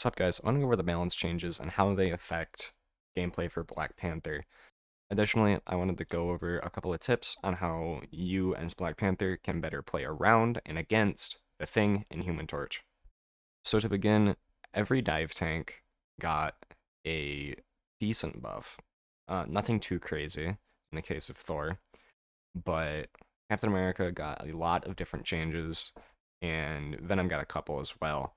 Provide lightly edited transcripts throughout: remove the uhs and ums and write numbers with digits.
What's up, guys? I want to go over the balance changes and how they affect gameplay for Black Panther. Additionally, I wanted to go over a couple of tips on how you as Black Panther can better play around and against the Thing and Human Torch. So to begin, every dive tank got a decent buff. Nothing too crazy in the case of Thor, but Captain America got a lot of different changes, and Venom got a couple as well.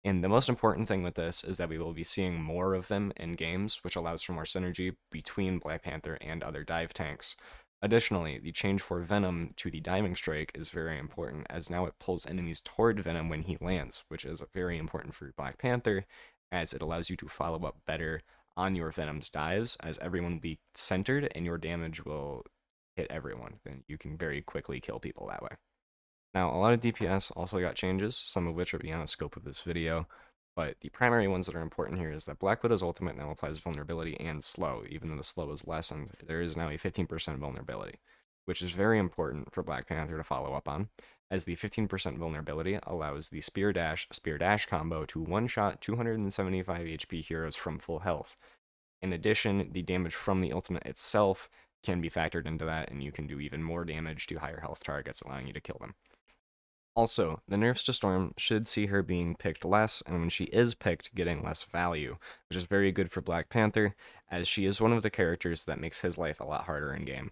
And the most important thing with this is that we will be seeing more of them in games, which allows for more synergy between Black Panther and other dive tanks. Additionally, the change for Venom to the Diving Strike is very important, as now it pulls enemies toward Venom when he lands, which is very important for Black Panther, as it allows you to follow up better on your Venom's dives, as everyone will be centered and your damage will hit everyone, and you can very quickly kill people that way. Now, a lot of DPS also got changes, some of which are beyond the scope of this video, but the primary ones that are important here is that Black Widow's ultimate now applies vulnerability and slow. Even though the slow is lessened, there is now a 15% vulnerability, which is very important for Black Panther to follow up on, as the 15% vulnerability allows the Spear Dash combo to one-shot 275 HP heroes from full health. In addition, the damage from the ultimate itself can be factored into that, and you can do even more damage to higher health targets, allowing you to kill them. Also, the nerfs to Storm should see her being picked less, and when she is picked, getting less value, which is very good for Black Panther, as she is one of the characters that makes his life a lot harder in game.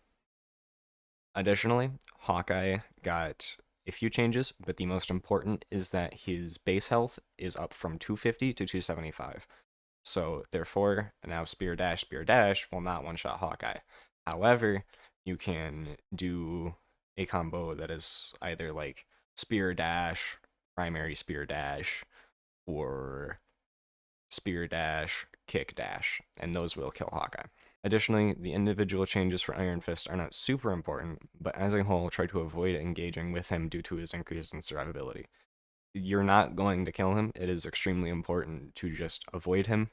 Additionally, Hawkeye got a few changes, but the most important is that his base health is up from 250 to 275. So, therefore, now Spear Dash will not one-shot Hawkeye. However, you can do a combo that is either like Spear Dash, primary Spear Dash, or Spear Dash, Kick Dash, and those will kill Hawkeye. Additionally, the individual changes for Iron Fist are not super important, but as a whole, try to avoid engaging with him due to his increase in survivability. You're not going to kill him. It is extremely important to just avoid him.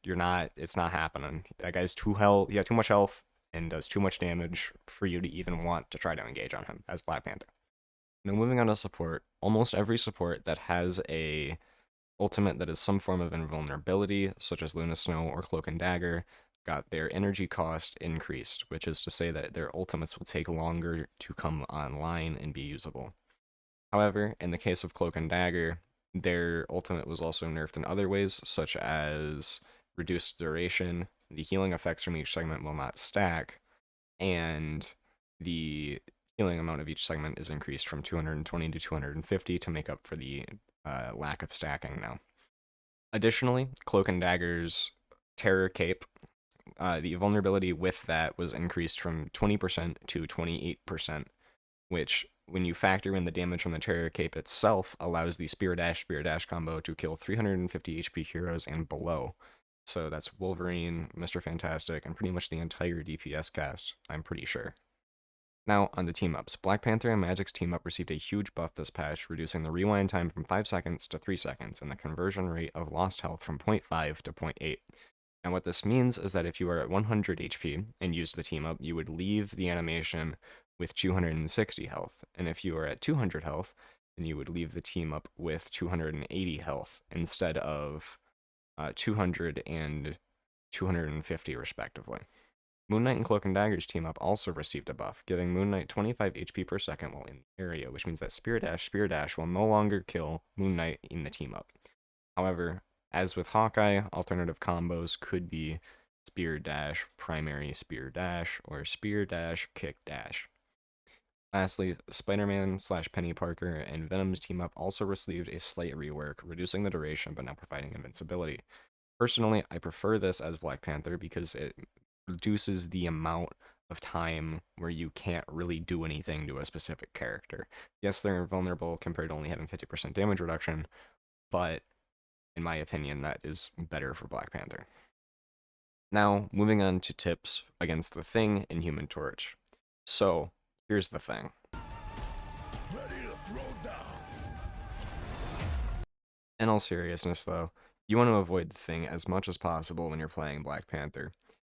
It's not happening. That guy's he got too much health and does too much damage for you to even want to try to engage on him as Black Panther. Now, moving on to support, almost every support that has a ultimate that is some form of invulnerability, such as Luna Snow or Cloak and Dagger, got their energy cost increased, which is to say that their ultimates will take longer to come online and be usable. However, in the case of Cloak and Dagger, their ultimate was also nerfed in other ways, such as reduced duration, the healing effects from each segment will not stack, and the healing amount of each segment is increased from 220 to 250 to make up for the lack of stacking now. Additionally, Cloak and Dagger's Terror Cape, the vulnerability with that was increased from 20% to 28%, which, when you factor in the damage from the Terror Cape itself, allows the Spear Dash combo to kill 350 HP heroes and below. So that's Wolverine, Mr. Fantastic, and pretty much the entire DPS cast, I'm pretty sure. Now, on the team-ups. Black Panther and Magic's team-up received a huge buff this patch, reducing the rewind time from 5 seconds to 3 seconds, and the conversion rate of lost health from 0.5 to 0.8. And what this means is that if you are at 100 HP and use the team-up, you would leave the animation with 260 health, and if you are at 200 health, then you would leave the team-up with 280 health, instead of 200 and 250 respectively. Moon Knight and Cloak and Dagger's team up also received a buff, giving Moon Knight 25 HP per second while in the area, which means that Spear Dash will no longer kill Moon Knight in the team up. However, as with Hawkeye, alternative combos could be Spear Dash, primary Spear Dash, or Spear Dash, Kick Dash. Lastly, Spider-Man / Penny Parker and Venom's team up also received a slight rework, reducing the duration but now providing invincibility. Personally, I prefer this as Black Panther because it reduces the amount of time where you can't really do anything to a specific character. Yes, they're invulnerable compared to only having 50% damage reduction, but in my opinion, that is better for Black Panther. Now, moving on to tips against the Thing and Human Torch. So, here's the thing. Ready to throw down. In all seriousness, though, you want to avoid the Thing as much as possible when you're playing Black Panther.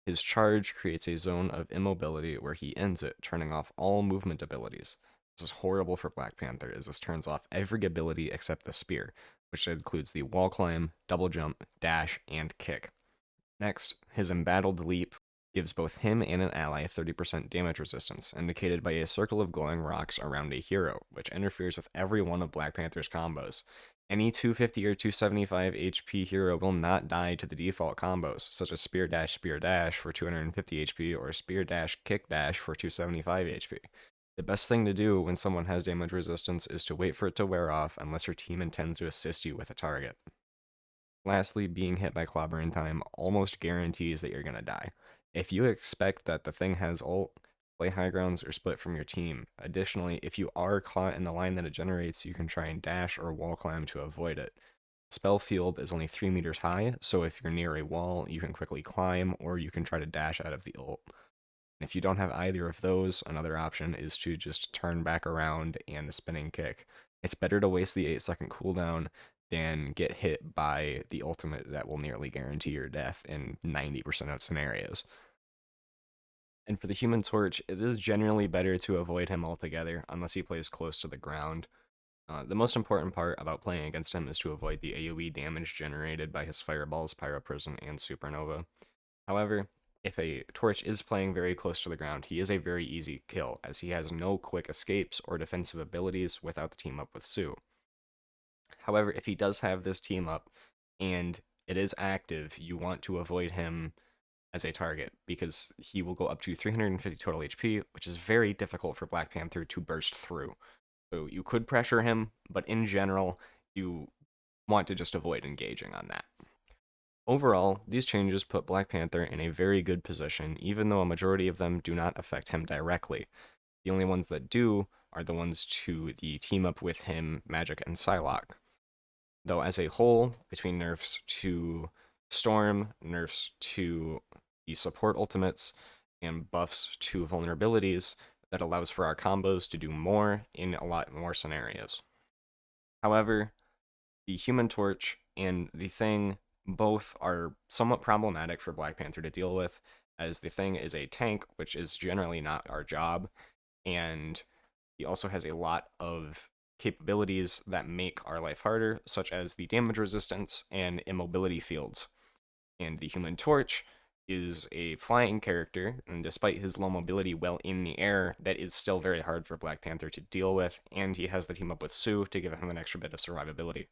His charge creates a zone of immobility where he ends it, turning off all movement abilities. This is horrible for Black Panther, as this turns off every ability except the spear, which includes the wall climb, double jump, dash, and kick. Next, his embattled leap gives both him and an ally 30% damage resistance, indicated by a circle of glowing rocks around a hero, which interferes with every one of Black Panther's combos. Any 250 or 275 HP hero will not die to the default combos, such as Spear Dash for 250 HP or Spear Dash Kick Dash for 275 HP. The best thing to do when someone has damage resistance is to wait for it to wear off unless your team intends to assist you with a target. Lastly, being hit by Clobber in time almost guarantees that you're going to die. If you expect that the thing has ult, play high grounds or split from your team. Additionally, if you are caught in the line that it generates, you can try and dash or wall climb to avoid it. Spell field is only 3 meters high, so if you're near a wall, you can quickly climb or you can try to dash out of the ult. If you don't have either of those, another option is to just turn back around and spinning kick. It's better to waste the 8-second cooldown than get hit by the ultimate that will nearly guarantee your death in 90% of scenarios. And for the Human Torch, it is generally better to avoid him altogether unless he plays close to the ground. The most important part about playing against him is to avoid the AoE damage generated by his fireballs, Pyro Prison, and Supernova. However, if a Torch is playing very close to the ground, he is a very easy kill, as he has no quick escapes or defensive abilities without the team up with Sue. However, if he does have this team up and it is active, you want to avoid him as a target because he will go up to 350 total HP, which is very difficult for Black Panther to burst through. So you could pressure him, but in general, you want to just avoid engaging on that. Overall, these changes put Black Panther in a very good position, even though a majority of them do not affect him directly. The only ones that do are the ones to the team up with him, Magic, and Psylocke. Though as a whole, between nerfs to Storm, nerfs to the support ultimates, and buffs to vulnerabilities, that allows for our combos to do more in a lot more scenarios. However, the Human Torch and the Thing both are somewhat problematic for Black Panther to deal with, as the Thing is a tank, which is generally not our job, and he also has a lot of capabilities that make our life harder, such as the damage resistance and immobility fields. And the Human Torch is a flying character, and despite his low mobility while in the air, that is still very hard for Black Panther to deal with, and he has the team up with Sue to give him an extra bit of survivability.